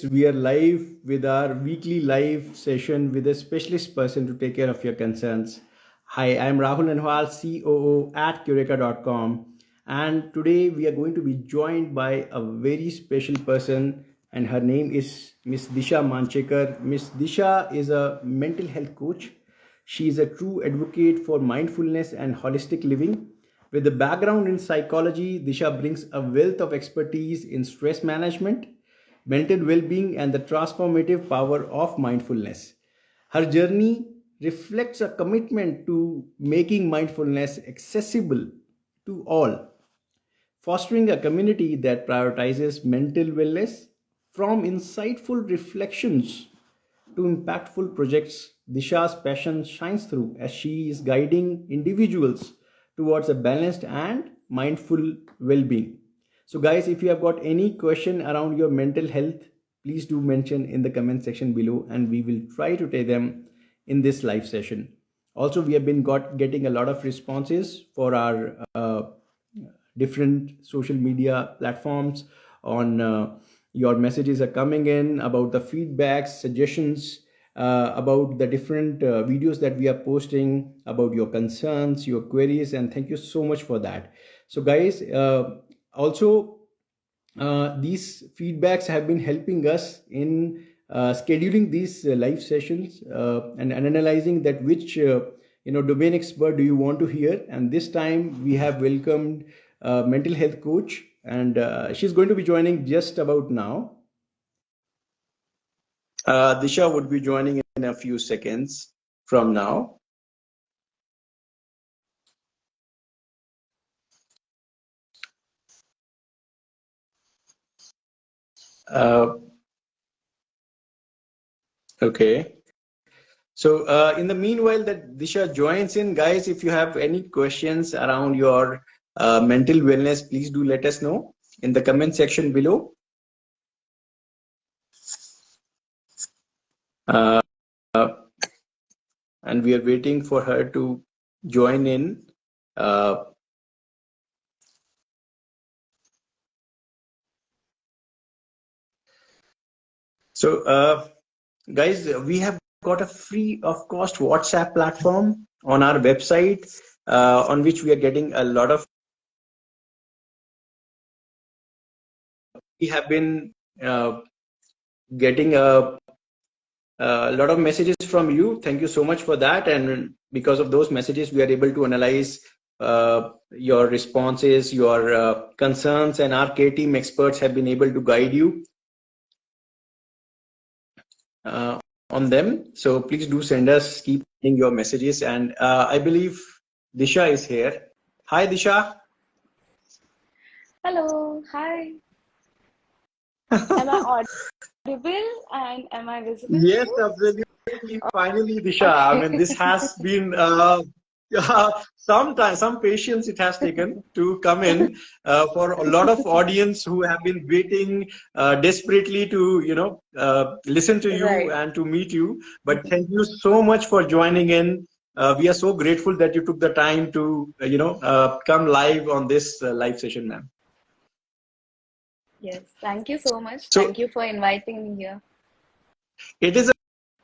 we are live with our weekly live session with a specialist person to take care of your concerns. Hi, I'm Rahul Nanuhal, COO at Cureka.com. And today we are going to be joined by a very special person, and her name is Miss Disha Manchekar. Miss Disha is a mental health coach. She is a true advocate for mindfulness and holistic living. With a background in psychology, Disha brings a wealth of expertise in stress management, mental well being, and the transformative power of mindfulness. Her journey reflects a commitment to making mindfulness accessible to all, fostering a community that prioritizes mental wellness. From insightful reflections to impactful projects, Disha's passion shines through as she is guiding individuals towards a balanced and mindful well being. So, guys, if you have got any question around your mental health, please do mention in the comment section below, and we will try to take them in this live session. Also, we have been getting a lot of responses for our different social media platforms on your messages are coming in about the feedbacks, suggestions, about the different videos that we are posting, about your concerns, your queries, and thank you so much for that. So guys, also these feedbacks have been helping us in scheduling these live sessions, and analyzing that which domain expert do you want to hear. And this time we have welcomed mental health coach, and she's going to be joining just about now. Disha would be joining in a few seconds from now. Okay. So in the meanwhile that Disha joins in, guys, if you have any questions around your mental wellness, please do let us know in the comment section below. And we are waiting for her to join in. So guys, we have got a free of cost WhatsApp platform on our website, on which we are getting a lot of, we have been getting a lot of messages from you. Thank you so much for that. And because of those messages, we are able to analyze your responses, your concerns, and our K team experts have been able to guide you on them. So please do send us, keep sending your messages. And I believe Disha is here. Hi, Disha. Hello, hi. Am I audible and am I visible to Yes, you? absolutely. Finally, Disha. I mean, Okay. this has been some time, some patience it has taken to come in for a lot of audience who have been waiting desperately to, listen to you Right. and to meet you. But thank you so much for joining in. We are so grateful that you took the time to, come live on this live session, ma'am. Yes, thank you so much. So Thank you for inviting me here. it is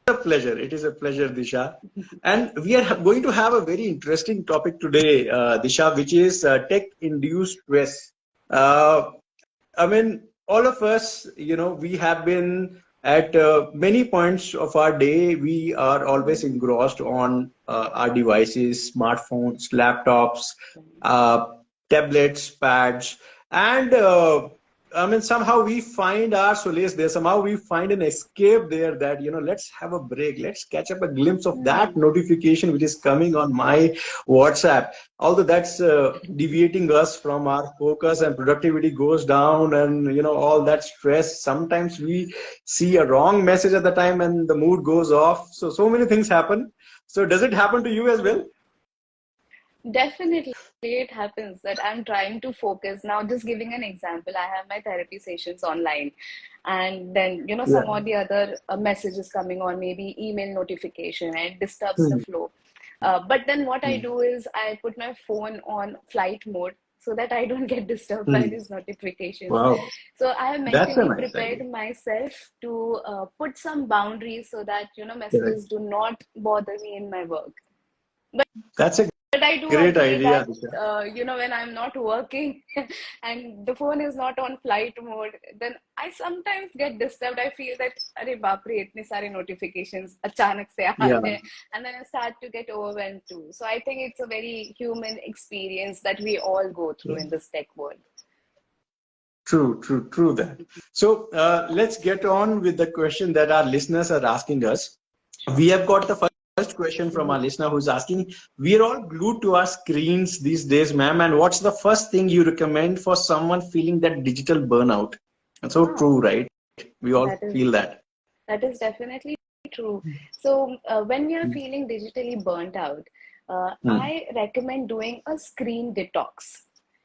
a pleasure. It is a pleasure, Disha. And we are going to have a very interesting topic today, Disha, which is tech-induced stress. Uh, I mean, all of us, we have been at many points of our day, we are always engrossed on our devices, smartphones, laptops, uh, tablets, pads, and I mean, somehow we find our solace there. Somehow we find an escape there that, let's have a break. Let's catch up a glimpse of that Hmm. notification which is coming on my WhatsApp. Although that's deviating us from our focus and productivity goes down, and, all that stress. Sometimes we see a wrong message at the time and the mood goes off. So many things happen. So does it happen to you as well? Definitely, it happens that I'm trying to focus. Now, just giving an example, I have my therapy sessions online, and then, Yeah. some or the other messages coming on, maybe email notification, and it disturbs the Hmm. flow. But then what I do is I put my phone on flight mode, so that I don't get disturbed by Hmm. these notifications. Wow. So I have That's a mentally nice idea. prepared myself to put some boundaries so that, Correct. messages do not bother me in my work. That's a But I do great agree idea, that, Disha. when I'm not working and the phone is not on flight mode, then I sometimes get disturbed. I feel that, अरे बाप रे, इतने सारे notifications अचानक से आ Yeah. रहे हैं, and then I start to get overwhelmed too. So I think it's a very human experience that we all go through Yeah. in this tech world. True that. So let's get on with the question that our listeners are asking us. We have got the first question from our Mhm. listener who's asking, we're all glued to our screens these days, ma'am, and what's the first thing you recommend for someone feeling that digital burnout? And so true, Oh, right? We all that is feel that. that is definitely true. So when we are feeling digitally burnt out, Hmm. I recommend doing a screen detox.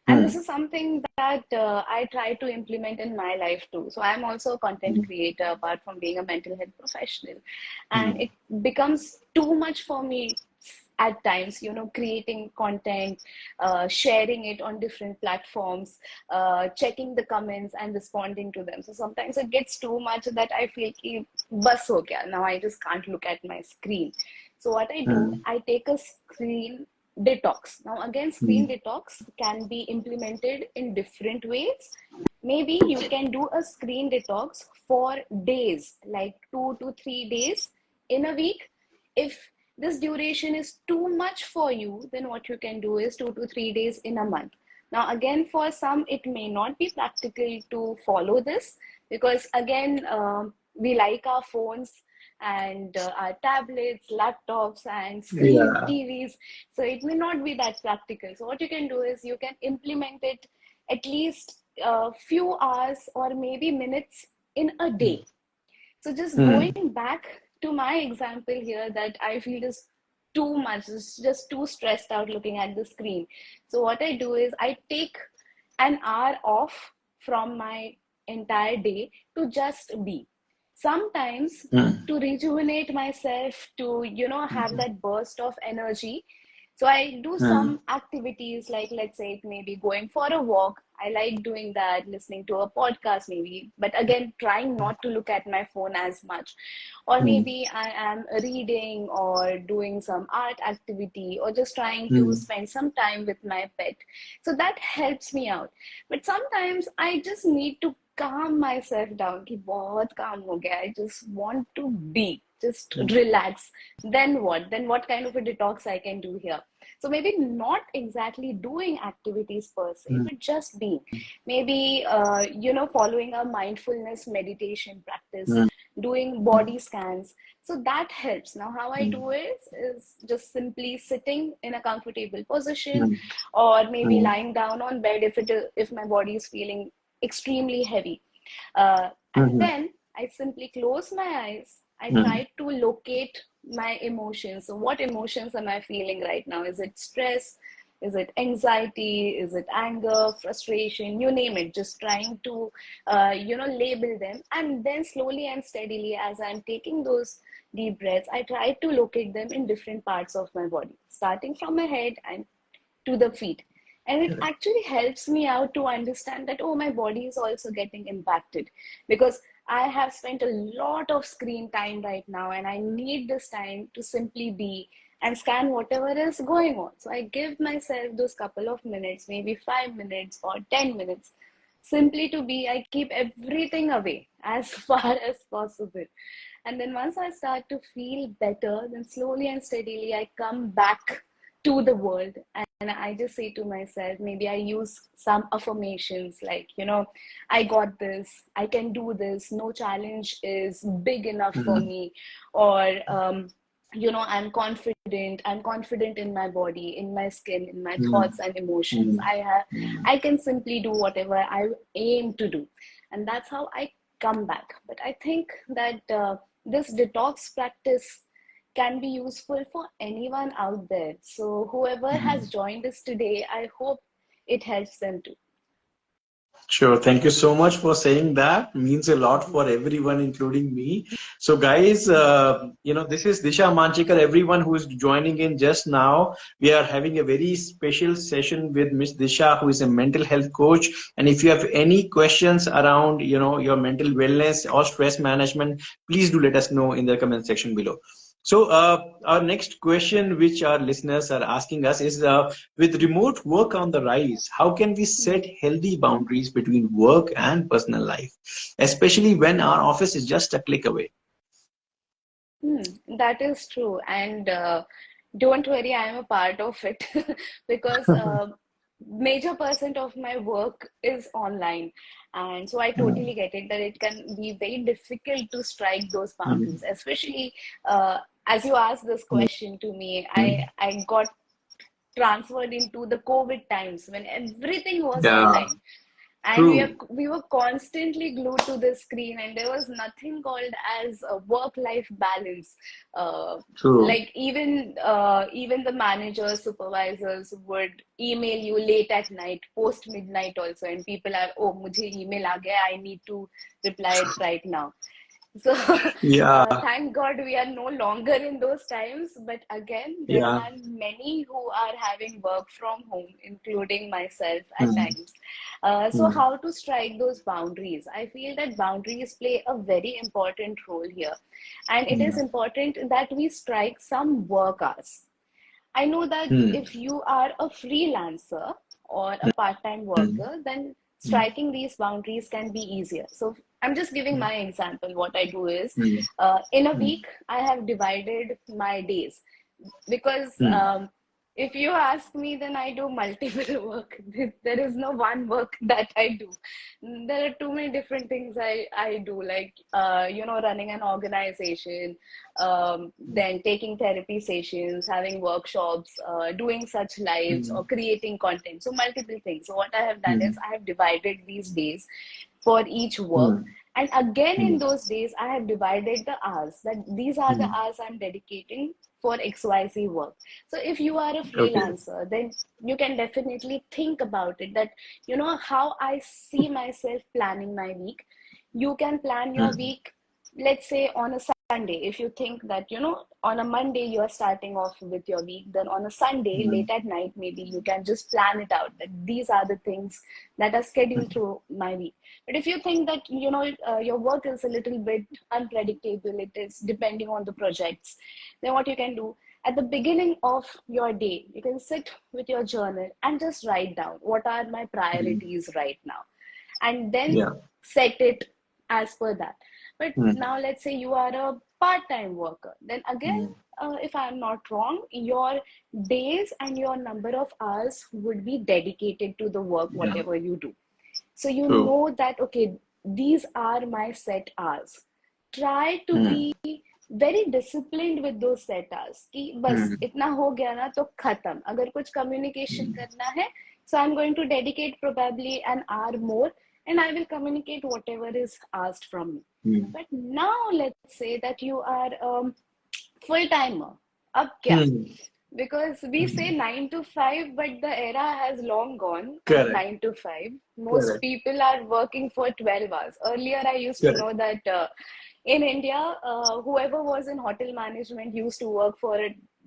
And this Hmm. is something that I try to implement in my life too. So I'm also a content Hmm. creator apart from being a mental health professional. And Hmm. it becomes too much for me at times, creating content, sharing it on different platforms, checking the comments and responding to them. So sometimes it gets too much that I feel ki bas ho gaya. Now I just can't look at my screen. So what I do, Hmm. I take a screen detox. Now again, screen Hmm. detox can be implemented in different ways. Maybe you can do a screen detox for days, like 2 to 3 days in a week. If this duration is too much for you, then what you can do is 2 to 3 days in a month. Now, again, for some, it may not be practical to follow this because, again, we like our phones and our tablets, laptops, and screen Yeah. TVs. So it may not be that practical. So what you can do is you can implement it at least a few hours or maybe minutes in a day. So just going Hmm. back to my example here that I feel is too much, it's just too stressed out looking at the screen. So what I do is I take an hour off from my entire day to just be. Sometimes Hmm. to rejuvenate myself, to, have that burst of energy, so I do Hmm. some activities like, let's say, it may be going for a walk. I like doing that, listening to a podcast maybe, but again, trying not to look at my phone as much. Or Hmm. maybe I am reading or doing some art activity or just trying to Hmm. spend some time with my pet. So that helps me out. But sometimes I just need to calm myself down. कि बहुत काम हो गया. I just want to be, just Hmm. relax. Then what? Then what kind of a detox I can do here? So maybe not exactly doing activities per se, Hmm. but just being. Maybe, following a mindfulness meditation practice, Hmm. doing body scans. So that helps. Now, how I Hmm. do it is just simply sitting in a comfortable position, Hmm. or maybe Hmm. lying down on bed if my body is feeling extremely heavy. And Hmm. then I simply close my eyes. I Hmm. try to locate my emotions. So, what emotions am I feeling right now? Is it stress? Is it anxiety? Is it anger, frustration? You name it. Just trying to, label them. And then slowly and steadily, as I'm taking those deep breaths, I try to locate them in different parts of my body, starting from my head and to the feet. And it Correct. actually helps me out to understand that, oh, my body is also getting impacted because I have spent a lot of screen time right now and I need this time to simply be and scan whatever is going on. So I give myself those couple of minutes, maybe 5 minutes or 10 minutes, simply to be. I keep everything away as far as possible. And then once I start to feel better, then slowly and steadily I come back to the world and I just say to myself, maybe I use some affirmations like, I got this, I can do this, no challenge is big enough for Hmm. me, or I'm confident in my body, in my skin, in my Hmm. thoughts and emotions. Hmm. Hmm. I can simply do whatever I aim to do, and that's how I come back. But I think that this detox practice can be useful for anyone out there. So whoever Hmm. has joined us today, I hope it helps them too. Sure. Thank you so much for saying that. Means a lot for everyone, including me. So, guys, this is Disha Manchekar. Everyone who is joining in just now, we are having a very special session with Miss Disha, who is a mental health coach. And if you have any questions around, your mental wellness or stress management, please do let us know in the comment section below. So, our next question, which our listeners are asking us, is with remote work on the rise, how can we set healthy boundaries between work and personal life, especially when our office is just a click away? That is true. And don't worry, I am a part of it because major percent of my work is online. And so I totally Mm, get it that it can be very difficult to strike those boundaries, mm, especially as you asked this question to me, I got transferred into the COVID times when everything was yeah, online, and true, we were constantly glued to the screen, and there was nothing called as a work life balance. uh, true. like even the managers, supervisors would email you late at night, post midnight also, and people are, oh, mujhe email aa gaya, I need to reply it right now. So, Yeah, thank God we are no longer in those times. But again, there yeah. are many who are having work from home, including myself at Mm, times. So, mm, how to strike those boundaries? I feel that boundaries play a very important role here. And it is mm, important that we strike some work hours. I know that mm, if you are a freelancer or a part-time mm, worker, then mm, striking these boundaries can be easier. So I'm just giving my example. What I do is, mm, in a mm, week, I have divided my days because mm. if you ask me, then I do multiple work. There is no one work that I do. There are too many different things I do, like running an organization, then taking therapy sessions, having workshops, doing such lives, or Mm, creating content. So multiple things. So what I have done is mm, I have divided these days for each work. mm, And again, in mm, those days, I have divided the hours, that these are the mm. hours I'm dedicating for XYZ work. So if you are a Okay. freelancer, then you can definitely think about it, that, how I see myself planning my week. You can plan your Mm, week, let's say on a Sunday. If you think that, on a Monday you are starting off with your week, then on a Sunday, mm, late at night, maybe you can just plan it out that these are the things that are scheduled mm, through my week. But if you think that, your work is a little bit unpredictable, it is depending on the projects, then what you can do at the beginning of your day, you can sit with your journal and just write down what are my mm. priorities right now, and then Yeah. set it as per that. But Mm, now, let's say you are a part-time worker, then again, mm. if I'm not wrong, your days and your number of hours would be dedicated to the work, Yeah. whatever you do. So you True. know that, okay, these are my set hours. Try to Mm, be very disciplined with those set hours, कि बस mm, इतना हो गया ना तो खत्म, अगर कुछ communication mm, करना है, so I'm going to dedicate probably an hour more, and I will communicate whatever is asked from me. mm, But now let's say that you are full timer. अब क्या? mm, Because we say mm. 9 to 5, but the era has long gone of Correct. 9 to 5. Most Correct. people are working for 12 hours. Earlier, I used to Correct. know that in India, whoever was in hotel management used to work for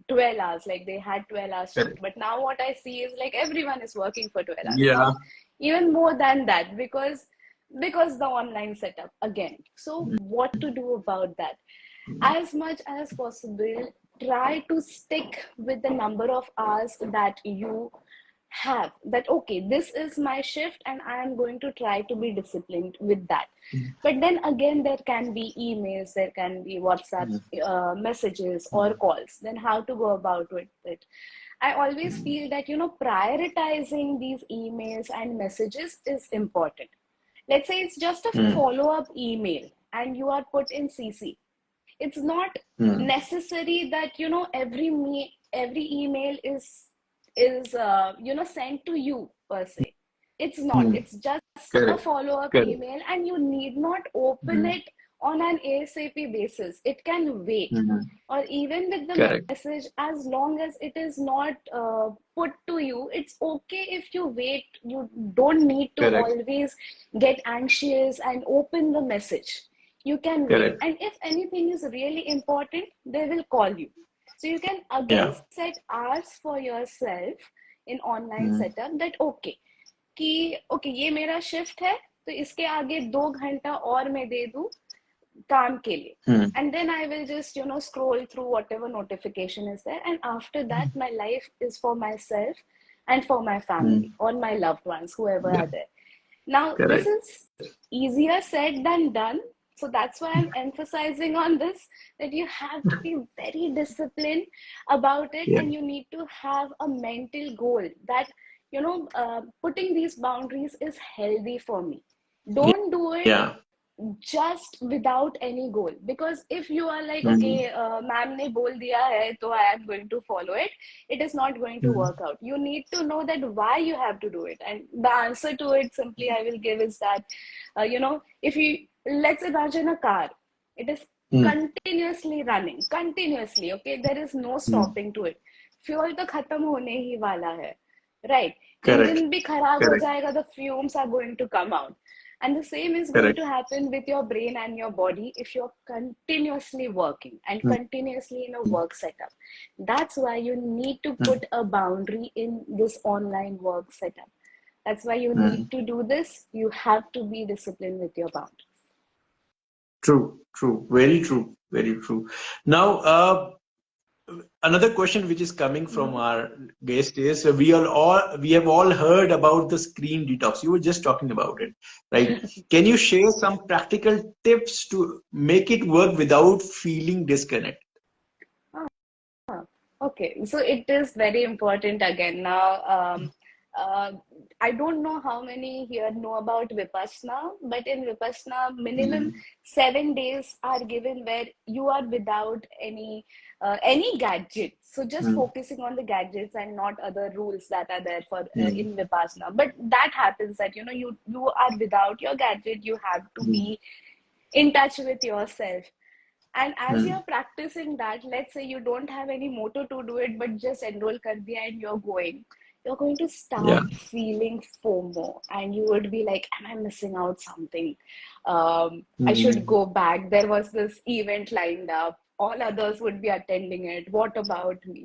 12 hours, like they had 12 hours shift. Correct. But now, what I see is like everyone is working for 12 hours. Yeah. Some even more than that, because the online setup again. So, Mm, what to do about that? mm, As much as possible, try to stick with the number of hours that you have, that okay, this is my shift and I am going to try to be disciplined with that. mm, But then again, there can be emails, there can be WhatsApp mm, messages or mm, calls. Then how to go about with it? I always mm. feel that, prioritizing these emails and messages is important. Let's say it's just a Mm, follow up email and you are put in CC. It's not mm, necessary that, every email is sent to you per se. It's not. mm. It's just a Correct. follow up Correct. email, and you need not open Mm, it on an ASAP basis. It can wait. Mhm. Or even with the Correct. message, as long as it is not put to you, it's okay if you wait. You don't need to Correct. always get anxious and open the message. You can wait. Correct. And if anything is really important, they will call you. So you can again Yeah. set hours for yourself in online Mhm. setup that okay, कि okay ये मेरा shift है तो इसके आगे 2 घंटा और मैं दे दूं काम के लिए. Mhm. And then I will just, scroll through whatever notification is there. And after that, my life is for myself and for my family Mhm. or my loved ones, whoever Yeah. are there. Now, this Correct. is easier said than done. So that's why I'm emphasizing on this, that you have to be very disciplined about it, Yeah. and you need to have a mental goal that, putting these boundaries is healthy for me. Don't do it Yeah. just without any goal, because if you are like Mhm. okay, ma'am ne bol diya hai so I am going to follow it, it is not going to Mhm. work out. You need to know that why you have to do it, and the answer to it simply I will give is that, if you, let's imagine a car. It is Mhm. continuously running, continuously, okay, there is no Mhm. stopping to it. Fuel तो खत्म होने ही वाला है, right? Correct. Engine भी खराब हो Correct. जाएगा, the fumes are going to come out. And the same is going Correct. to happen with your brain and your body if you're continuously working and Mhm. continuously in a work setup. That's why you need to Mhm. put a boundary in this online work setup. That's why you need Mhm. to do this. You have to be disciplined with your boundaries. True. True. Very true. Very true. Now, another question which is coming from Mm-hmm. our guest is we have all heard about the screen detox. You were just talking about it, right? Can you share some practical tips to make it work without feeling disconnect? Okay, so it is very important again. Now, uh, I don't know how many here know about Vipassana, but in Vipassana, minimum Mm. 7 days are given where you are without any gadget. So just Mm. focusing on the gadgets and not other rules that are there for Mm. in Vipassana. But that happens that you are without your gadget. You have to Mm. be in touch with yourself. And as Mm. you're practicing that, let's say you don't have any motive to do it, but just enroll kar diya and you're going to Yeah. start feeling FOMO, and you would be like, am I missing out something? I should Mm. go back. There was this event lined up. All others would be attending it. What about me?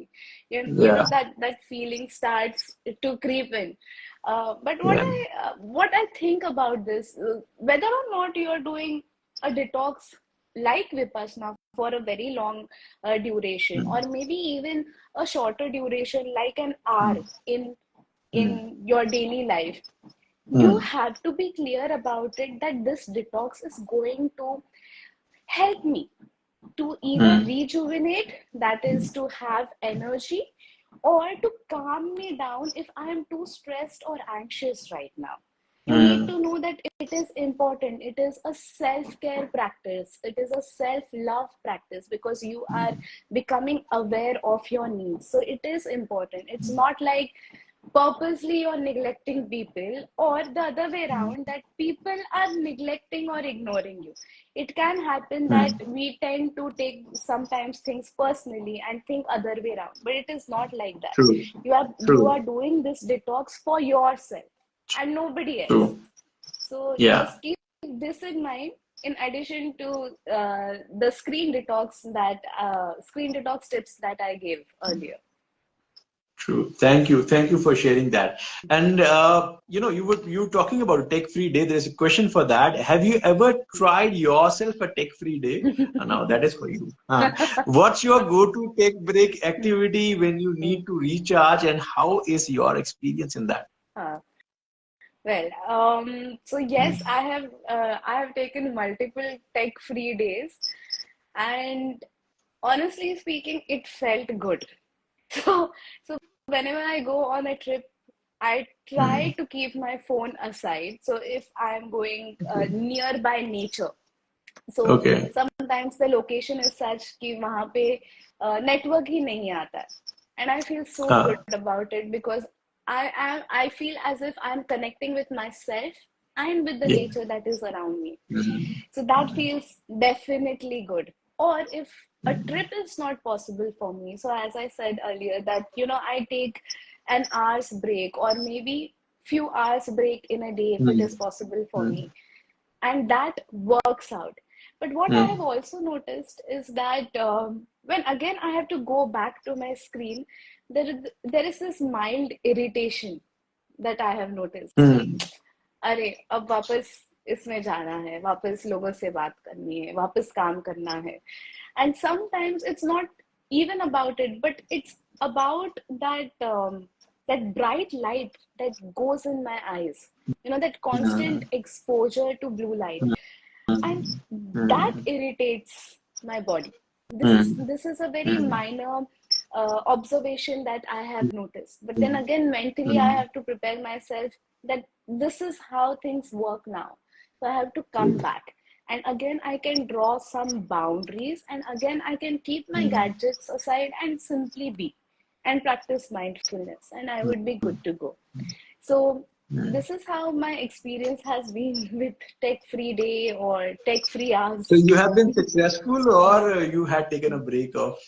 Yeah. That feeling starts to creep in. But Yeah. what I think about this, whether or not you're doing a detox like Vipassana for a very long duration, Mm. or maybe even a shorter duration, like an hour Mm. in Mm. in your daily life, you Mm. have to be clear about it that this detox is going to help me to either Mm. rejuvenate, that is to have energy, or to calm me down if I am too stressed or anxious right now. You need Mm. to know that it is important. It is a self care practice, it is a self love practice, because you are becoming aware of your needs. So it is important. It's not like purposely you're neglecting people, or the other way around, that people are neglecting or ignoring you. It can happen that Mm. we tend to take sometimes things personally and think other way around, but it is not like that. True. You are True. doing this detox for yourself and nobody else. True. So Yeah. just keep this in mind, in addition to the screen detox tips that I gave earlier. True. Thank you. Thank you for sharing that. And you talking about a tech-free day. There's a question for that. Have you ever tried yourself a tech-free day? Now that is for you. What's your go-to tech break activity when you need to recharge, and how is your experience in that? Huh. Well, so yes, I have taken multiple tech-free days, and honestly speaking, it felt good. So whenever I go on a trip, I try Mm. to keep my phone aside. So if I'm going Okay. nearby nature, so Okay. sometimes the location is such कि वहाँ पे network ही नहीं आता है, and I feel so good Uh, about it, because I feel as if I'm connecting with myself and with the Yeah. nature that is around me. Mm. So that feels definitely good. Or if a trip is not possible for me, so as I said earlier, that I take an hour's break or maybe few hours break in a day if it is Mm. possible for Mm. me, and that works out. But what I have Mm. also noticed is that when again I have to go back to my screen, there is this mild irritation that I have noticed कि Mm. अरे अब वापस इसमें जाना है, वापस लोगों से बात करनी है, वापस काम करना है. And sometimes it's not even about it, but it's about that bright light that goes in my eyes, that constant Mm. exposure to blue light, and that Mm. irritates my body. this is Mm. this is a very Mm. minor observation that I have noticed, but then Mm. again mentally I Mm. have to prepare myself that this is how things work now. So I have to come back, and again I can draw some boundaries, and again I can keep my Mm. gadgets aside and simply be and practice mindfulness, and I would be good to go. So Mm. this is how my experience has been with tech free day or tech free So hours. you have been successful, or you had taken a break of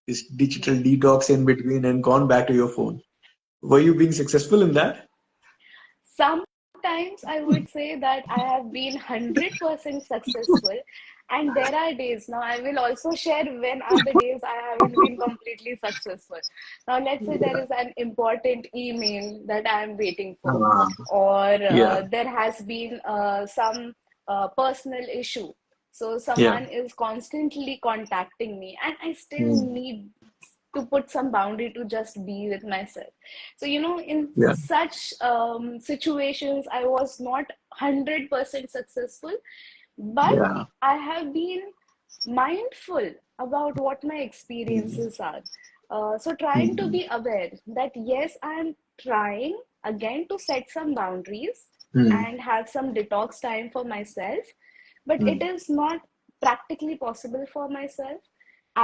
this digital detox in between and gone back to your phone? Were you being successful in that? Sometimes I would say that I have been 100% successful, and there are days. Now I will also share when are the days I haven't been completely successful. Now let's say there Yeah. is an important email that I am waiting for, Uh, or yeah. there has been some personal issue. So Yeah. someone is constantly contacting me, and I still Mm. need to put some boundary to just be with myself. So, in Yeah. such situations, I was not 100% successful, but Yeah. I have been mindful about what my Mm. experiences are. So, trying to Mm. be aware that yes, I'm trying again to set some boundaries Mm. and have some detox time for myself, but it Mm. is not practically possible for myself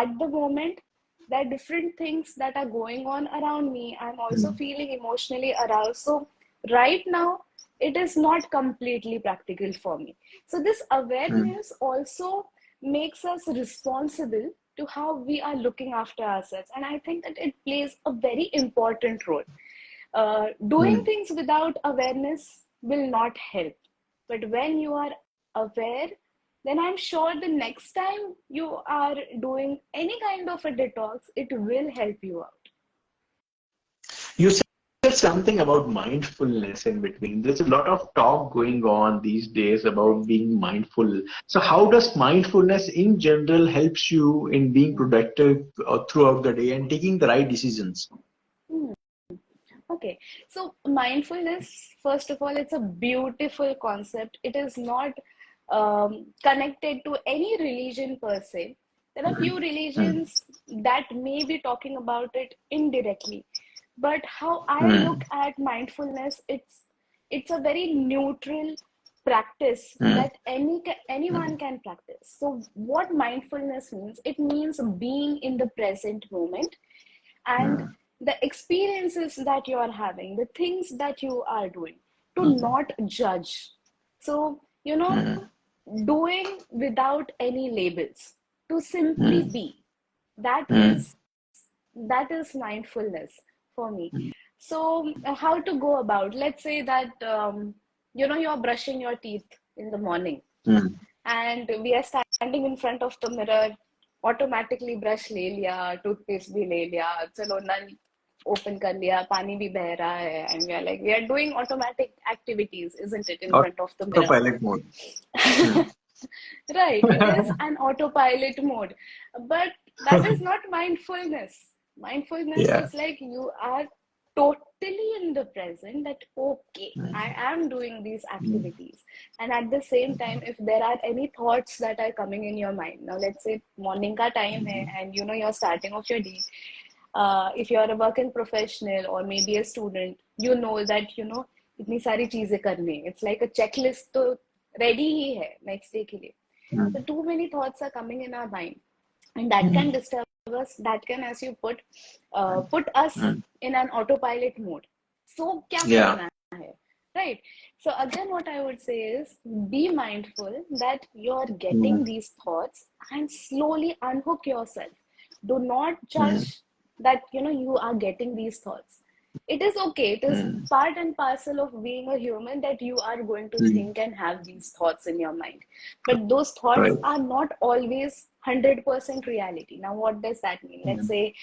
at the moment. There are different things that are going on around me. I'm also Mm. feeling emotionally aroused. So, right now, it is not completely practical for me. So, this Mm. awareness also makes us responsible to how we are looking after ourselves. And I think that it plays a very important role. Doing Mm. things without awareness will not help. But when you are aware, then I'm sure the next time you are doing any kind of a detox, it will help you out. You said something about mindfulness in between. There's a lot of talk going on these days about being mindful. So, how does mindfulness in general helps you in being productive throughout the day and taking the right decisions? Hmm. Okay, so mindfulness, first of all, it's a beautiful concept. It is not connected to any religion per se. There are few Mm. religions that may be talking about it indirectly, but how I look Mm. at mindfulness, it's a very neutral practice Mm. that anyone Mm. can practice. So, what mindfulness means? It means being in the present moment, and Mm. the experiences that you are having, the things that you are doing, to Mm. not judge. So, Mm. doing without any labels, to simply Mm. be. That Mm. is that is mindfulness for me. So, how to go about? Let's say that you're brushing your teeth in the morning, Mm. and we are standing in front of the mirror, automatically brush ले लिया, toothpaste भी ले लिया, चलो नल open कर लिया, पानी भी बह रहा है, and we are doing automatic activities, isn't it, in front of the mirror? Autopilot mode. Mm. Right, it is an autopilot mode, but that is not mindfulness. Mindfulness Yeah. is like you are totally in the present, that okay, I Mm. am doing these Mm. activities, and at the same time, if there are any thoughts that are coming in your mind, now let's say morning ka time hai, and you're starting off your day. If you're a working professional or maybe a student, you know that इतनी सारी चीजें करनी है. It's like a checklist तो ready ही है next day के लिए. So Mm. too many thoughts are coming in our mind, and that can Mm. disturb us. That can, as you put us Mm. in an autopilot mode. So क्या Yeah. करना है? right? So again, what I would say is be mindful that you're getting these thoughts and slowly unhook yourself. Do not judge that you are getting these thoughts. It is okay. It is part and parcel of being a human that you are going to think and have these thoughts in your mind. But those thoughts Right. are not always 100% reality. Now, what does that mean? Let's say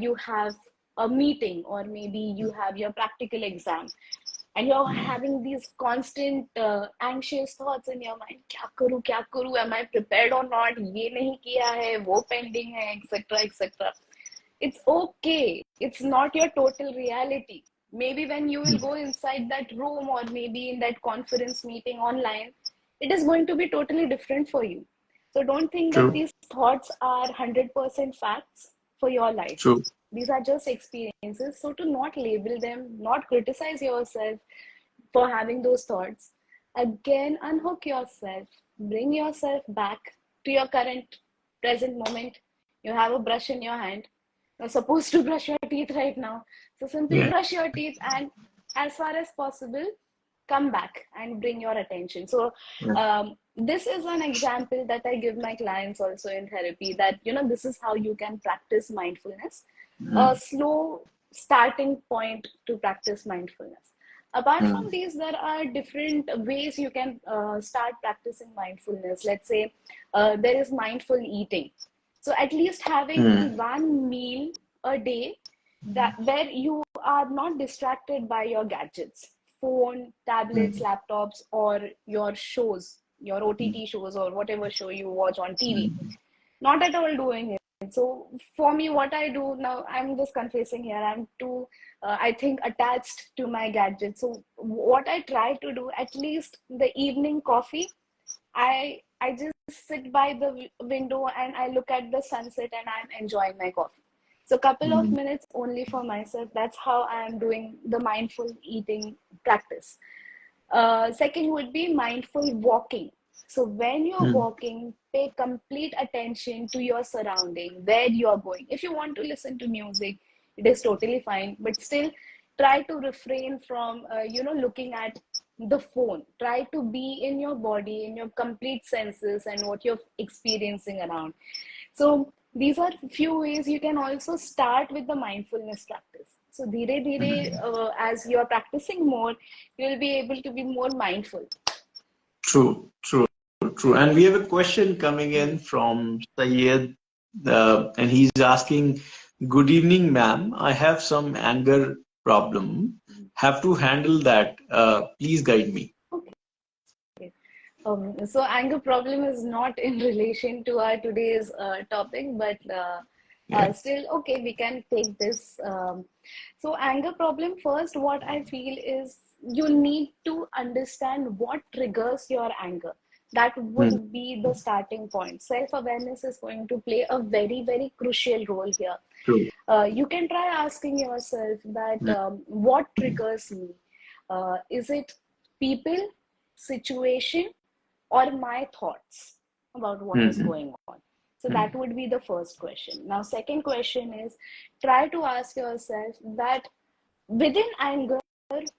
you have a meeting, or maybe you have your practical exam, and you're having these constant anxious thoughts in your mind. Kya karu, am I prepared or not? Ye nahi kiya hai, wo pending hai, etc., etc. It's okay. It's not your total reality. Maybe when you will go inside that room, or maybe in that conference meeting online, it is going to be totally different for you. So don't think that True. these thoughts are 100% facts for your life. True. These are just experiences. So to not label them, not criticize yourself for having those thoughts, again, unhook yourself, bring yourself back to your current present moment. You have a brush in your hand. You're supposed to brush your teeth right now. So simply Yeah. brush your teeth, and as far as possible, come back and bring your attention. So this is an example that I give my clients also in therapy, that this is how you can practice mindfulness, a slow starting point to practice mindfulness. Apart from these, there are different ways you can start practicing mindfulness. Let's say there is mindful eating. So at least having one meal a day that where you are not distracted by your gadgets, phone, tablets, laptops, or your shows, your OTT shows, or whatever show you watch on TV. Not at all doing it. So for me, what I do now, I'm just confessing here, I'm too, I think, attached to my gadgets. So what I try to do, at least the evening coffee, I just sit by the window and I look at the sunset and I'm enjoying my coffee. So couple of minutes only for myself. That's how I am doing the mindful eating practice. Second would be mindful walking. So when you're walking, pay complete attention to your surrounding, where you're going. If you want to listen to music, it is totally fine, but still try to refrain from, looking at the phone. Try to be in your body, in your complete senses, and what you're experiencing around. So these are few ways you can also start with the mindfulness practice. So dheere dheere, as you are practicing more, you will be able to be more mindful. True. True. True. And we have a question coming in from Sayed, and he's asking, "Good evening, ma'am. I have some anger problem. Have to handle that. Please guide me." Okay. So anger problem is not in relation to our today's topic, but Yeah. still, okay, we can take this. So anger problem, first, what I feel is you need to understand what triggers your anger. That would be the starting point. Self-awareness is going to play a very, very crucial role here. True. You can try asking yourself that what triggers me? Is it people, situation, or my thoughts about what is going on? So that would be the first question. Now, second question is, try to ask yourself that within anger,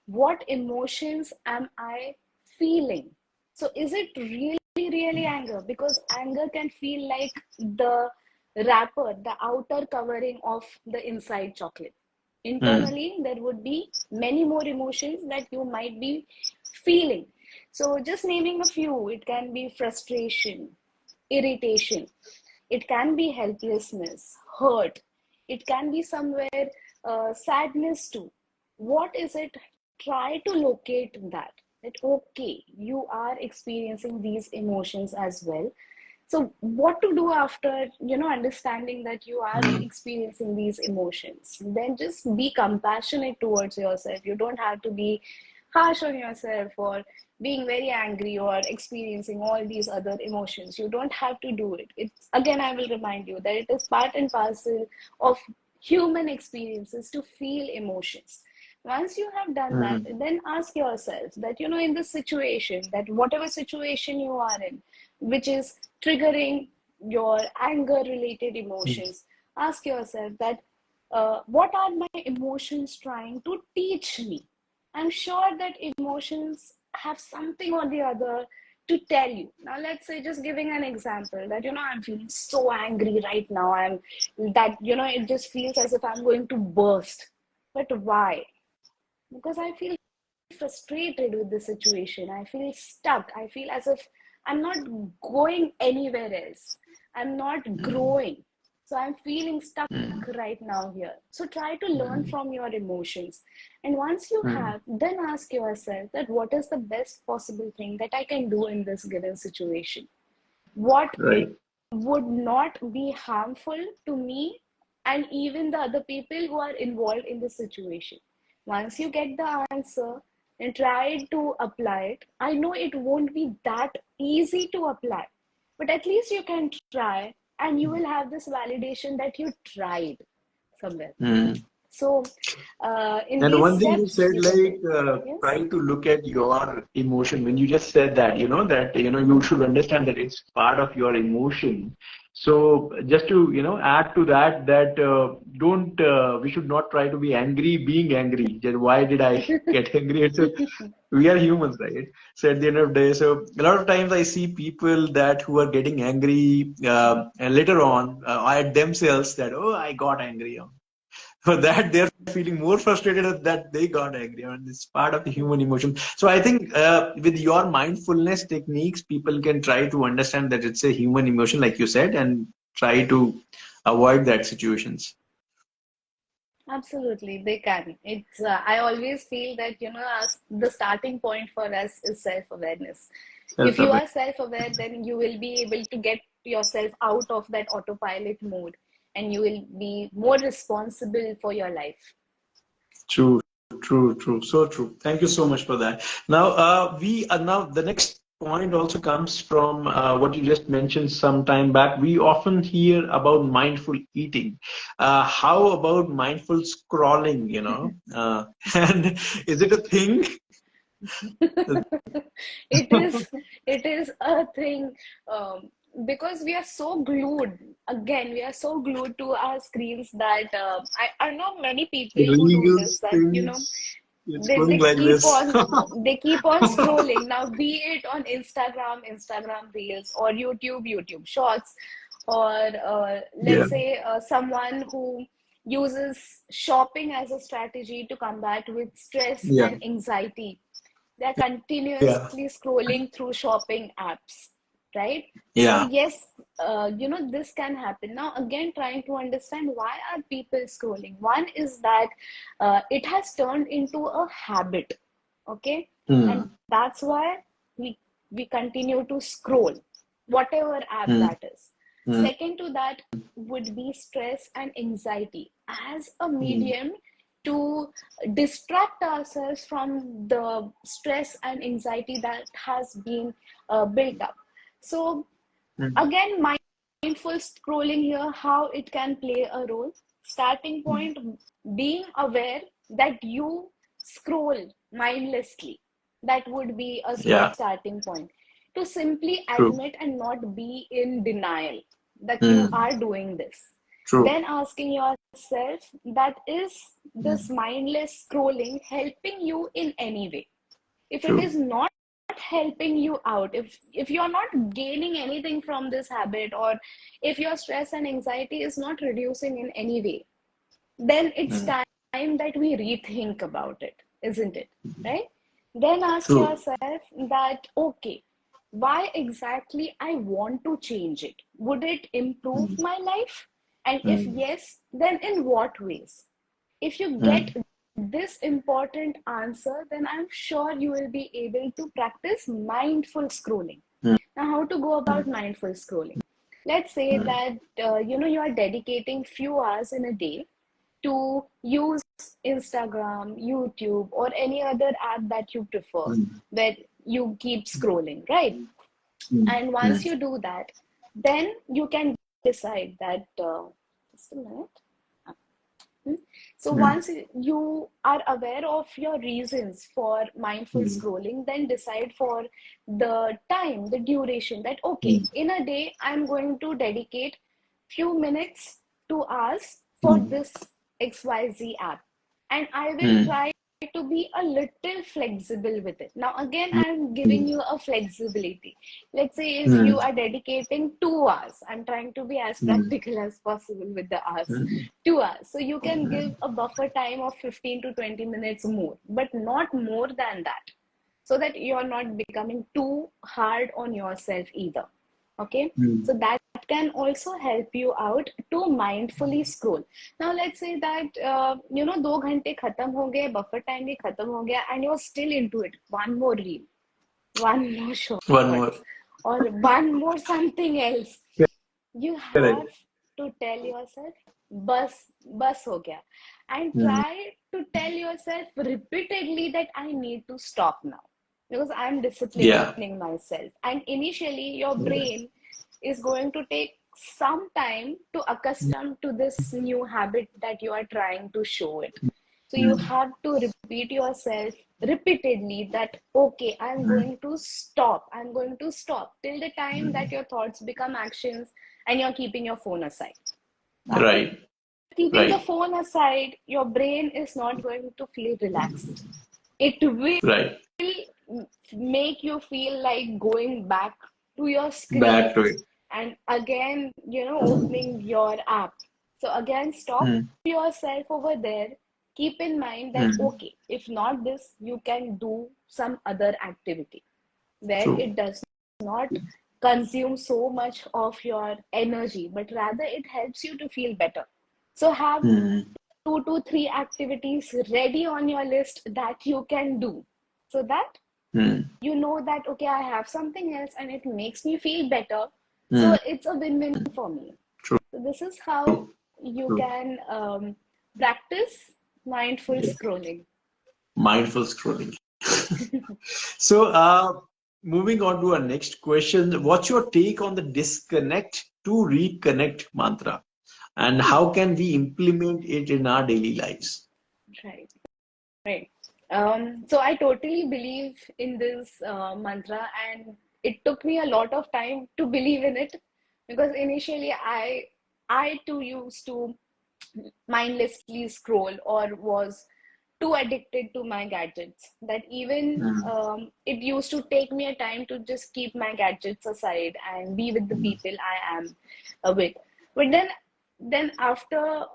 what emotions am I feeling? So is it really, really anger? Because anger can feel like the wrapper, the outer covering of the inside chocolate. Internally, there would be many more emotions that you might be feeling. So just naming a few, it can be frustration, irritation, it can be helplessness, hurt, it can be somewhere sadness too. What is it? Try to locate that. That okay, you are experiencing these emotions as well. So what to do after understanding that you are experiencing these emotions? Then just be compassionate towards yourself. You don't have to be harsh on yourself or being very angry or experiencing all these other emotions. You don't have to do it. It's again, I will remind you that it is part and parcel of human experiences to feel emotions. Once you have done that, then ask yourself that in this situation, that whatever situation you are in, which is triggering your anger related emotions, ask yourself that what are my emotions trying to teach me, I'm sure that emotions have something or the other to tell you. Now, let's say, just giving an example, that, I'm feeling so angry right now. It just feels as if I'm going to burst. But why? Because I feel frustrated with the situation. I feel stuck. I feel as if I'm not going anywhere else. I'm not growing. So I'm feeling stuck right now here. So try to learn from your emotions. And once you have, then ask yourself that what is the best possible thing that I can do in this given situation? What Right. would not be harmful to me and even the other people who are involved in the situation? Once you get the answer and try to apply it, I know it won't be that easy to apply, but at least you can try and you will have this validation that you tried somewhere. Mm. So, in And these one thing you steps, said, you can like, take. Yes. try to look at your emotion. When you just said that, that, you should understand that it's part of your emotion. So just to, add to that, don't, we should not try to be angry, being angry. Just why did I get angry? We are humans, right? So at the end of the day, so a lot of times I see people that who are getting angry, and later on, at themselves that, oh, I got angry. For that, they're feeling more frustrated that they got angry. I mean, it's part of the human emotion. So I think with your mindfulness techniques, people can try to understand that it's a human emotion, like you said, and try to avoid that situations. Absolutely, they can. It's I always feel that the starting point for us is self-awareness. If you Self-aware. are self-aware, then you will be able to get yourself out of that autopilot mode, and you will be more responsible for your life. True, true. So true. Thank you so much for that. Now, we are now the next point also comes from what you just mentioned some time back. We often hear about mindful eating. How about mindful scrolling? And is it a thing? it is it is a thing, because we are so glued. Again, we are so glued to our screens that I know many people who do this, Reels, that things. It's they, going they like keep this. on they keep on scrolling. Now, be it on Instagram Reels, or YouTube Shorts, or Yeah, let's say someone who uses shopping as a strategy to combat with stress yeah, and anxiety. They're yeah, continuously scrolling through shopping apps, right? So yeah. yes, this can happen. Now, again, trying to understand why are people scrolling. One is that it has turned into a habit, okay, and Hmm, that's why we continue to scroll, whatever app hmm, that is. hmm, Second to that would be stress and anxiety as a hmm. medium to distract ourselves from the stress and anxiety that has been built up. So, Hmm. again, mindful scrolling here, how it can play a role. Starting point, being aware that you scroll mindlessly. That would be a Yeah, starting point. To simply true. admit and not be in denial that you Hmm, are doing this. true. Then asking yourself that is this Hmm, mindless scrolling helping you in any way? If it true. is not helping you out, if you're not gaining anything from this habit, or if your stress and anxiety is not reducing in any way, then it's Hmm, time that we rethink about it, isn't it? Right? Then ask true. yourself that, okay, why exactly I want to change it? Would it improve Hmm, my life? And if hmm, yes, then in what ways? If you get hmm, this important answer, then I'm sure you will be able to practice mindful scrolling. hmm, Now, how to go about mindful scrolling? Let's say hmm, that you are dedicating few hours in a day to use Instagram, YouTube, or any other app that you prefer, hmm, where you keep scrolling, right? hmm, And hmm, once you do that, then you can decide that, just a minute. Hmm? So hmm, once you are aware of your reasons for mindful hmm, scrolling, then decide for the time, the duration, that okay, hmm, in a day, I'm going to dedicate few minutes to hours for hmm, this XYZ app. And I will hmm, try to be a little flexible with it. Now, again, I'm giving you a flexibility. Let's say if you are dedicating 2 hours, I'm trying to be as practical as possible with the hours. 2 hours. So you can give a buffer time of 15 to 20 minutes more, but not more than that, so that you're not becoming too hard on yourself either. Okay, so that can also help you out to mindfully scroll. Now let's say that 2 घंटे खत्म हो गए, buffer time भी खत्म हो गया, and you're still into it. One more reel, one more One more. shorts, or one more something else. You Correct. have to tell yourself, bus ho gaya, and try to tell yourself repeatedly that I need to stop now because I'm disciplining myself. And initially, your brain is going to take some time to accustom to this new habit that you are trying to show it. So you have to repeat yourself repeatedly that, okay, I'm going to stop. I'm going to stop till the time that your thoughts become actions and you're keeping your phone aside. After keeping the phone aside, your brain is not going to feel relaxed. It will make you feel like going back to your screen and again, opening your app. So again, stop yourself over there. Keep in mind that, okay, if not this, you can do some other activity where it does not consume so much of your energy, but rather it helps you to feel better. So have 2 to 3 activities ready on your list that you can do, so that you know that, okay, I have something else and it makes me feel better. So it's a win-win for me. So this is how you can practice mindful scrolling. Mindful scrolling. So moving on to our next question, what's your take on the disconnect to reconnect mantra, and how can we implement it in our daily lives? Right. So I totally believe in this mantra, and it took me a lot of time to believe in it, because initially I too used to mindlessly scroll or was too addicted to my gadgets that even it used to take me a time to just keep my gadgets aside and be with the people I am with. But then after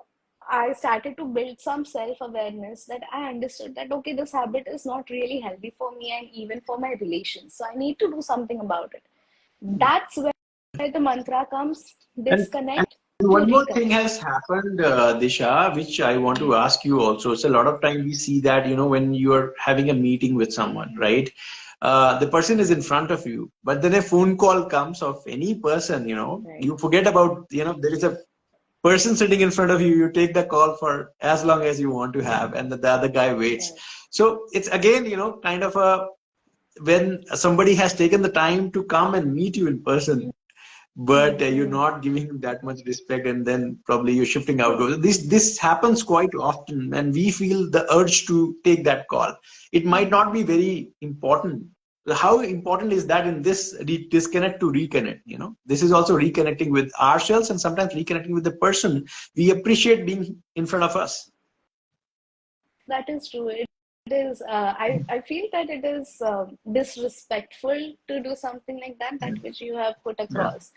I started to build some self-awareness, that I understood that, okay, this habit is not really healthy for me and even for my relations. So I need to do something about it. That's where the mantra comes, disconnect And to one more thing reconnect. has happened, Disha, which I want to ask you also. So a lot of time we see that, when you are having a meeting with someone, right? The person is in front of you, but then a phone call comes of any person, you forget about, there is a person sitting in front of you, you take the call for as long as you want to have, and the other guy waits. So it's again, kind of when somebody has taken the time to come and meet you in person, but you're not giving him that much respect, and then probably you're shifting out. This happens quite often, and we feel the urge to take that call. It might not be very important. How important is that in this disconnect to reconnect? This is also reconnecting with ourselves and sometimes reconnecting with the person we appreciate being in front of us. That is true. It is. I feel that it is disrespectful to do something like that which you have put across.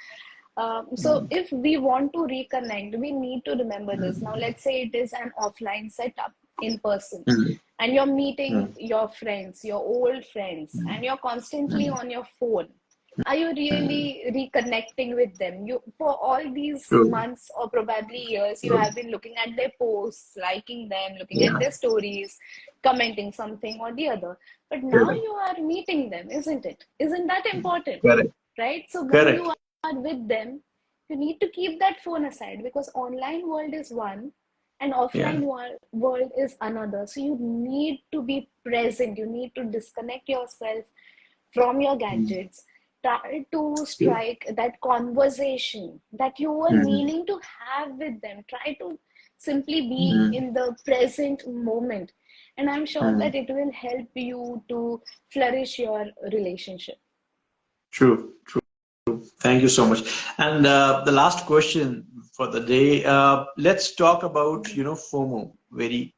So if we want to reconnect, we need to remember this. Now, let's say it is an offline setup in person, and you're meeting your friends, your old friends, and you're constantly on your phone. Are you really reconnecting with them? You, for all these months or probably years, you have been looking at their posts, liking them, looking at their stories, commenting something or the other. But now you are meeting them, isn't it? Isn't that important? Right? So when you are with them, you need to keep that phone aside, because online world is one and offline world is another. So you need to be present. You need to disconnect yourself from your gadgets. Try to strike that conversation that you were meaning to have with them. Try to simply be in the present moment. And I'm sure that it will help you to flourish your relationship. True. Thank you so much. And the last question for the day, let's talk about, FOMO, very,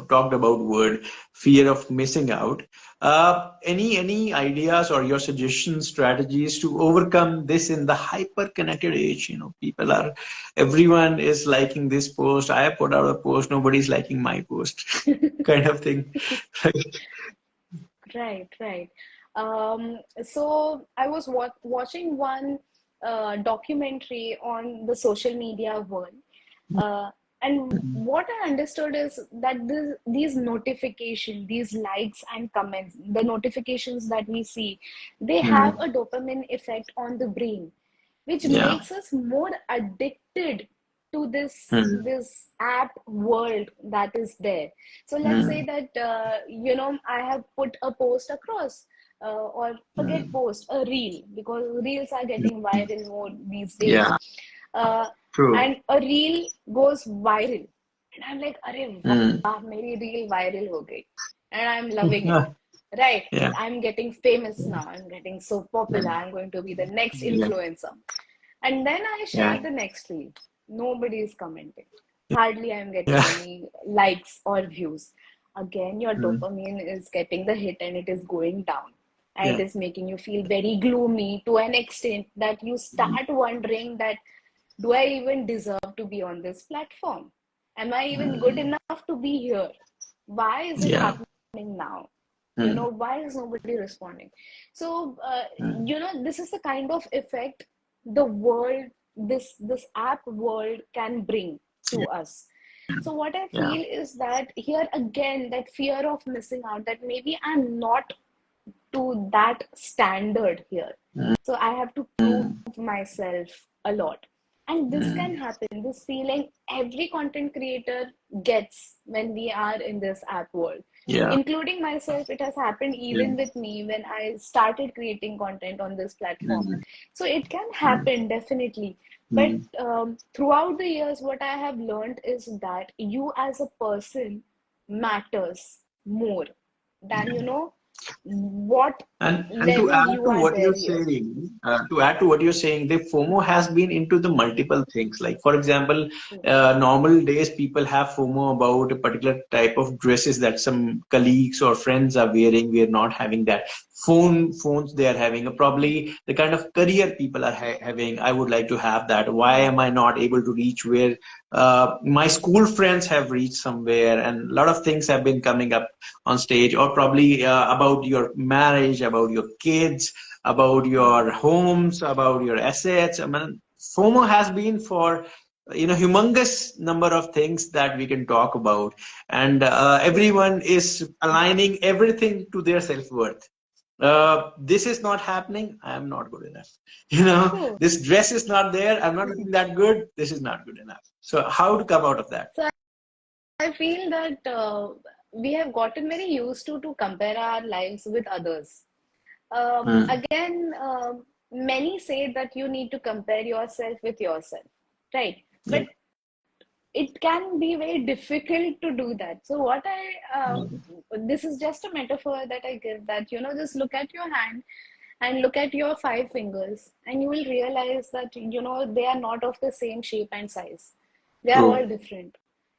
talked about word fear of missing out. Any ideas or your suggestions, strategies to overcome this in the hyper connected age? Everyone is liking this post. I have put out a post, nobody's liking my post, kind of thing. Right, right. So I was watching one documentary on the social media world, uh, and what I understood is that these notifications, these likes and comments, the notifications that we see, they have Mm, a dopamine effect on the brain, which yeah. makes us more addicted to Mm, this app world that is there. So let's say mm, that I have put a post across, or forget mm, post, a reel, because reels are getting mm. viral more these days. Yeah, uh, true. and a reel goes viral, and I'm like, "Arey Mm. वाह, मेरी reel viral हो गई," and I'm loving it. Right, Yeah. I'm getting famous now. I'm getting so popular. I'm going to be the next Yeah. influencer. And then I share Yeah. the next reel. Nobody is commenting. Hardly I'm getting Yeah. any likes or views. Again, your Mm. dopamine is getting the hit and it is going down. And Yeah. it is making you feel very gloomy to an extent that you Mm. start wondering that, do I even deserve to be on this platform? Am I even good Mm. enough to be here? Why is it Yeah. happening now? Mm. Why is nobody responding? So, Mm. this is the kind of effect the world, this app world can bring Yeah. to us. So what I Yeah. feel is that here again, that fear of missing out, that maybe I'm not to that standard here. Mm. So I have to prove Mm. myself a lot. And this can Mm. happen, this feeling every content creator gets when we are in this app world. Yeah. Including myself, it has happened Yeah. even with me when I started creating content on this platform. Mm. So it can Mm. happen definitely. But Mm. throughout the years, what I have learned is that you as a person matters more than what And to level add you to are what there you're here. saying, the FOMO has been into the multiple things. Like, for example, True. normal days people have FOMO about a particular type of dresses that some colleagues or friends are wearing. We are not having that. Phones they are having. Probably the kind of career people are having. I would like to have that. Why am I not able to reach where my school friends have reached somewhere? And a lot of things have been coming up on stage, or probably about your marriage, about your kids, about your homes, about your assets. I mean, FOMO has been for humongous number of things that we can talk about, and True. everyone is aligning everything to their self-worth. This is not happening, I am not good enough. True. This dress is not there, I'm not looking that good, this is not good enough. So how to come out of that? So I feel that we have gotten very used to compare our lives with others. Hmm. Again, many say that you need to compare yourself with yourself, right? Yeah. But it can be very difficult to do that. So what this is just a metaphor that I give, that just look at your hand and look at your five fingers, and you will realize that they are not of the same shape and size. They are all True. different,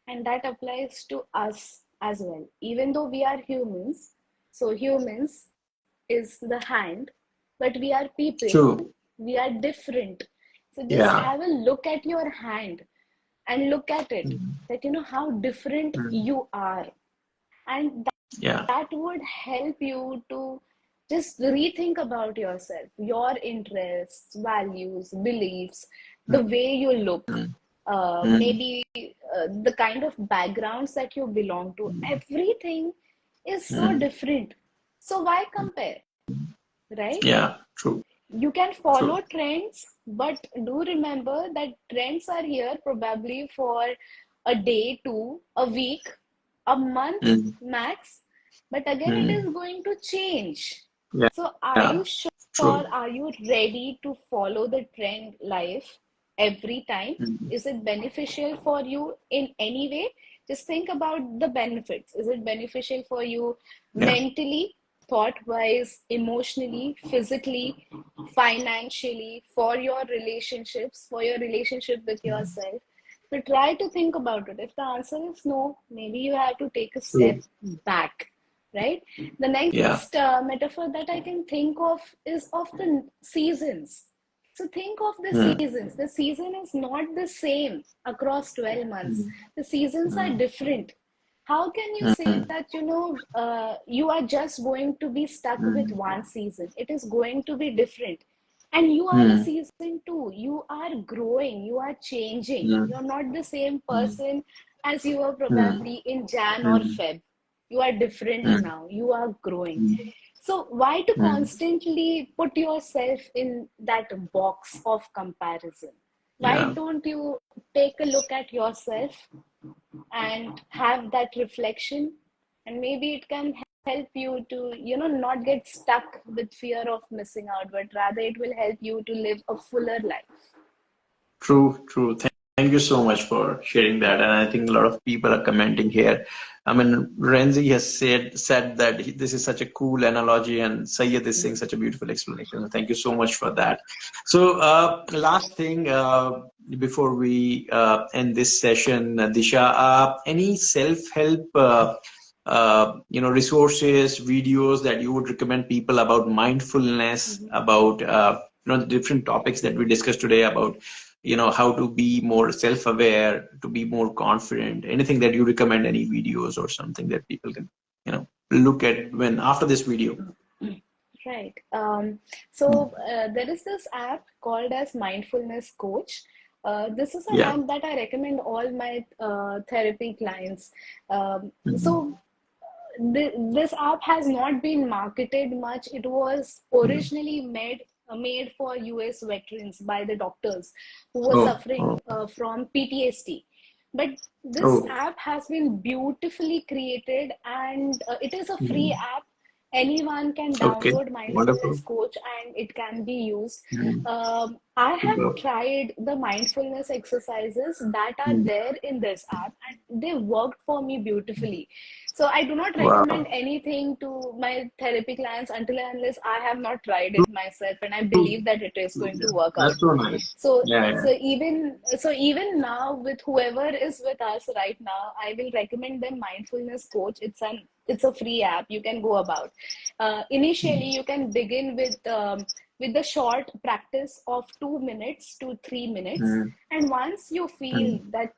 and that applies to us as well. Even though we are humans, so humans is the hand, but we are people, True. we are different. So just Yeah. have a look at your hand and look at it, Mm. that how different Mm. you are. And Yeah. that would help you to just rethink about yourself, your interests, values, beliefs, the Mm. way you look, Mm. maybe the kind of backgrounds that you belong to. Mm. Everything is so Mm. different. So why compare, right? Yeah. True. You can True. follow trends, but do remember that trends are here probably for a day, two, a week, a month Mm. max, but again, it is Mm. going to change. Yeah. So, are Yeah. you sure? True. Are you ready to follow the trend life every time? Mm. Is it beneficial for you in any way? Just think about the benefits. Is it beneficial for you Yeah. mentally, thought wise, emotionally, physically, financially, for your relationships, for your relationship with yourself? So try to think about it. If the answer is no, maybe you have to take a step True. back, right? The Yeah. next metaphor that I can think of is of the seasons. So think of the Mm, seasons. The season is not the same across 12 months. mm, The seasons are mm, different. How can you say mm, that, you are just going to be stuck with mm, one season? It is going to be different. And you are a mm, season two. You are growing. You are changing. mm, You're not the same mm, person as you were mm, probably in Jan or mm, Feb. You are different mm, now. You are growing. mm, So why to mm. constantly put yourself in that box of comparison? Why Yeah. don't you take a look at yourself and have that reflection, and maybe it can help you to not get stuck with fear of missing out, but rather it will help you to live a fuller life. True, true. Thank you so much for sharing that. And I think a lot of people are commenting here. I mean, Renzi has said that this is such a cool analogy, and Sayed is saying such a beautiful explanation. So thank you so much for that. So, last thing before we end this session, Disha, any self-help resources, videos that you would recommend people about mindfulness, Mhm. about the different topics that we discussed today about how to be more self-aware, to be more confident, anything that you recommend, any videos or something that people can look at when after this video. Right. So there is this app called as Mindfulness Coach. This is an Yeah. app that I recommend all my therapy clients. Mhm. So this app has not been marketed much. It was Mhm. originally made for US veterans by the doctors who were Oh, oh, suffering from PTSD. But this oh. app has been beautifully created, and it is a free Mhm. app. Anyone can Okay, download Mindfulness wonderful. Coach and it can be used. Mhm. I have Super. tried the mindfulness exercises that are Mhm. there in this app, and they worked for me beautifully. So I do not recommend Wow. anything to my therapy clients until and unless I have not tried it myself and I believe that it is going to Yeah, work out. that's so nice. So Yeah, yeah. so even now with whoever is with us right now, I will recommend them Mindfulness Coach. It's a free app you can go about. Initially, you can begin with the short practice of 2 minutes to 3 minutes, Mhm. and once you feel Mhm. that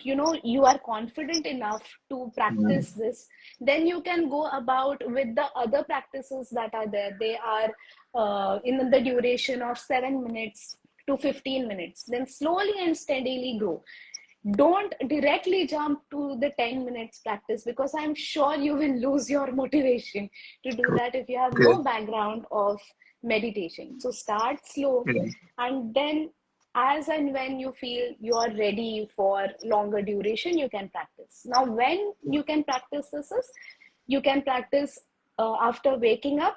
you are confident enough to Mhm. practice this, then you can go about with the other practices that are there. They are in the duration of 7 minutes to 15 minutes. Then slowly and steadily grow. Don't directly jump to the 10 minutes practice, because I'm sure you will lose your motivation to do that if you have Okay. no background of meditation. So start slow, Yeah. and then as and when you feel you are ready for longer duration, you can practice. Now when you can practice this is, you can practice after waking up.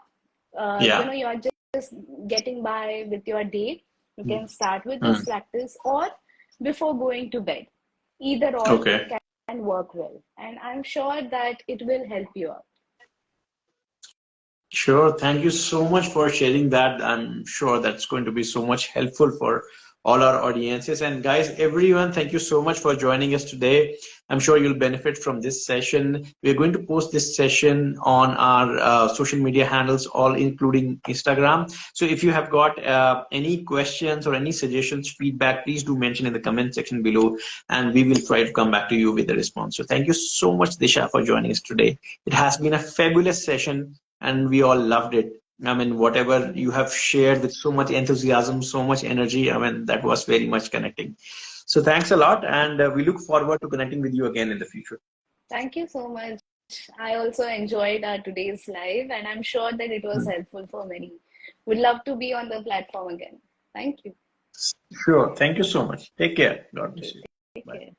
Yeah. You are just getting by with your day. You Mhm. can start with this Mhm. practice, or before going to bed. Either or Okay. can work well, and I'm sure that it will help you out. Sure. Thank you so much for sharing that. I'm sure that's going to be so much helpful for all our audiences. And guys, everyone, thank you so much for joining us today. I'm sure you'll benefit from this session. We're going to post this session on our social media handles, all including Instagram. So if you have got any questions or any suggestions, feedback, please do mention in the comment section below, and we will try to come back to you with a response. So thank you so much, Disha, for joining us today. It has been a fabulous session and we all loved it. I mean, whatever you have shared with so much enthusiasm, so much energy, I mean, that was very much connecting. So thanks a lot, and we look forward to connecting with you again in the future. Thank you so much. I also enjoyed our today's live, and I'm sure that it was helpful for many. Would love to be on the platform again. Thank you. Sure. Thank you so much. Take care. God Thank bless you. you. Take Bye. care.